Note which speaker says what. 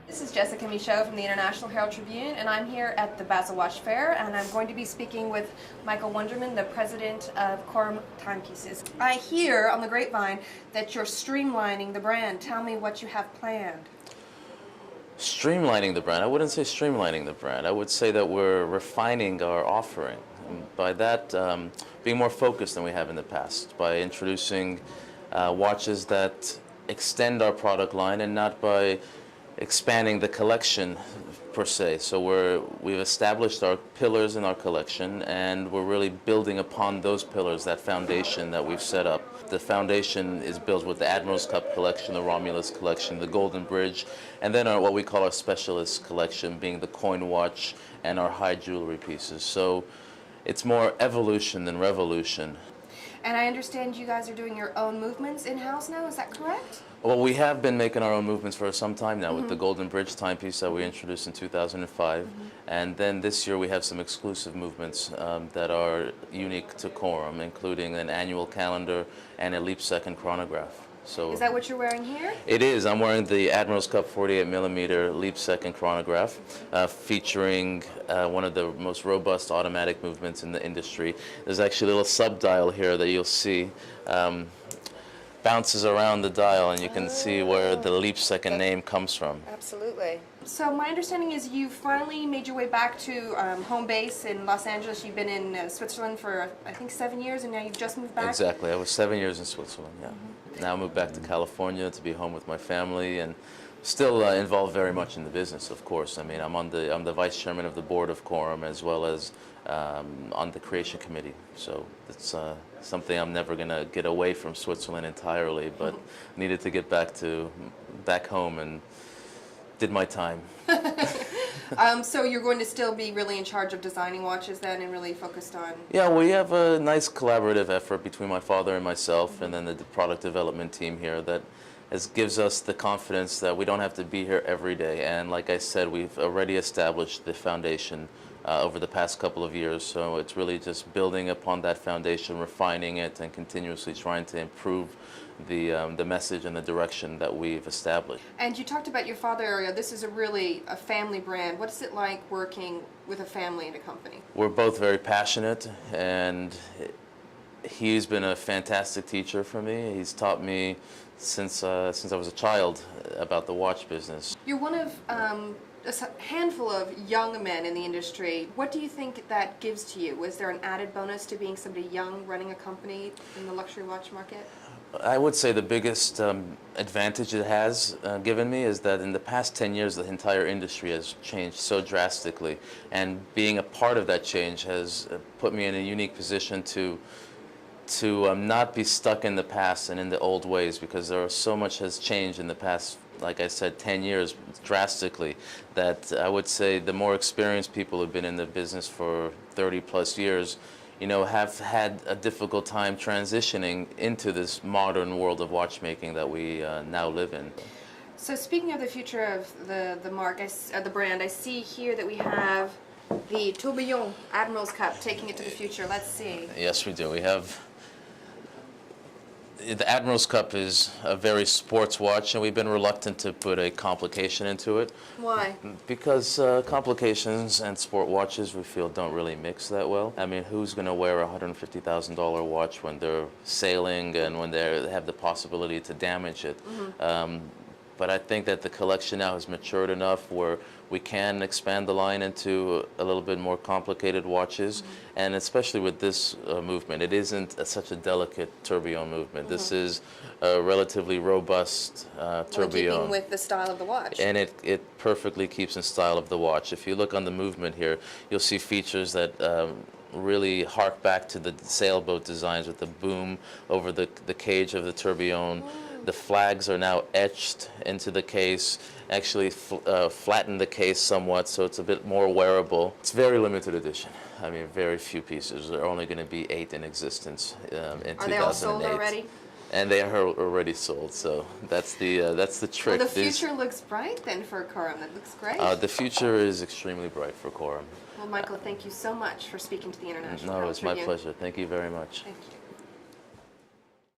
Speaker 1: This is Jessica Michault from the International Herald Tribune, and I'm here at the Basel Watch Fair, and I'm going to be speaking with Michael Wunderman, the president of Corum Timepieces. I hear on the grapevine that you're streamlining the brand. Tell me what you have planned.
Speaker 2: Streamlining the brand? I wouldn't say streamlining the brand. I would say that we're refining our offering. And by that, being more focused than we have in the past, by introducing watches that extend our product line and not by expanding the collection per se. So we've established our pillars in our collection, and we're really building upon those pillars, that foundation that we've set up. The foundation is built with the Admiral's Cup collection, the Romulus collection, the Golden Bridge, and then what we call our specialist collection, being the coin watch and our high jewelry pieces. So it's more evolution than revolution.
Speaker 1: And I understand you guys are doing your own movements in-house now, is that correct?
Speaker 2: Well, we have been making our own movements for some time now with the Golden Bridge timepiece that we introduced in 2005. And then this year we have some exclusive movements that are unique to Corum, including an annual calendar and a leap second chronograph. So
Speaker 1: is that what you're wearing here?
Speaker 2: It is. I'm wearing the Admiral's Cup 48mm leap second chronograph, featuring one of the most robust automatic movements in the industry. There's actually a little sub-dial here that you'll see. Bounces around the dial, and you can see where the leap second name comes from.
Speaker 1: Absolutely. So my understanding is you finally made your way back to home base in Los Angeles. You've been in Switzerland for, I think, 7 years, and now you've just moved back?
Speaker 2: Exactly. I was 7 years in Switzerland, yeah. Now I moved back to California to be home with my family, and still involved very much in the business, of course. I mean, I'm the vice chairman of the board of Corum, as well as on the creation committee. So it's something I'm never going to get away from Switzerland entirely, but needed to get back home and did my time.
Speaker 1: So you're going to still be really in charge of designing watches then, and really focused on...
Speaker 2: Yeah, we have a nice collaborative effort between my father and myself, and then the product development team here that gives us the confidence that we don't have to be here every day. And like I said, we've already established the foundation over the past couple of years, so it's really just building upon that foundation, refining it, and continuously trying to improve the message and the direction that we've established.
Speaker 1: And you talked about your father area. This is really a family brand. What's it like working with a family in a company?
Speaker 2: We're both very passionate, and he's been a fantastic teacher for me. He's taught me since I was a child about the watch business.
Speaker 1: You're one of a handful of young men in the industry. What do you think that gives to you? Was there an added bonus to being somebody young running a company in the luxury watch market?
Speaker 2: I would say the biggest advantage it has given me is that in the past 10 years, the entire industry has changed so drastically, and being a part of that change has put me in a unique position to not be stuck in the past and in the old ways, because so much has changed in the past, like I said, 10 years drastically, that I would say the more experienced people who've been in the business for 30 plus years, you know, have had a difficult time transitioning into this modern world of watchmaking that we now live in.
Speaker 1: So speaking of the future of the brand, I see here that we have the Tourbillon Admiral's Cup, taking it to the future. Let's see.
Speaker 2: Yes, we do. We have... The Admiral's Cup is a very sports watch, and we've been reluctant to put a complication into it.
Speaker 1: Why?
Speaker 2: Because complications and sport watches, we feel, don't really mix that well. I mean, who's going to wear a $150,000 watch when they're sailing and when they have the possibility to damage it? But I think that the collection now has matured enough where we can expand the line into a little bit more complicated watches, and especially with this movement, it isn't such a delicate tourbillon movement. This is a relatively robust tourbillon.
Speaker 1: Keeping with the style of the watch.
Speaker 2: And it perfectly keeps in style of the watch. If you look on the movement here, you'll see features that really hark back to the sailboat designs with the boom over the cage of the tourbillon. The flags are now etched into the case, actually flatten the case somewhat, so it's a bit more wearable. It's very limited edition. I mean, very few pieces. There are only going to be 8 in existence in 2008.
Speaker 1: Are they all sold already?
Speaker 2: And they are already sold, so that's the trick.
Speaker 1: Well, the future looks bright then for Corum. That looks great.
Speaker 2: The future is extremely bright for Corum.
Speaker 1: Well, Michael, thank you so much for speaking to the International Herald
Speaker 2: No, it's my
Speaker 1: Tribune.
Speaker 2: pleasure. Thank you very much.
Speaker 1: Thank you.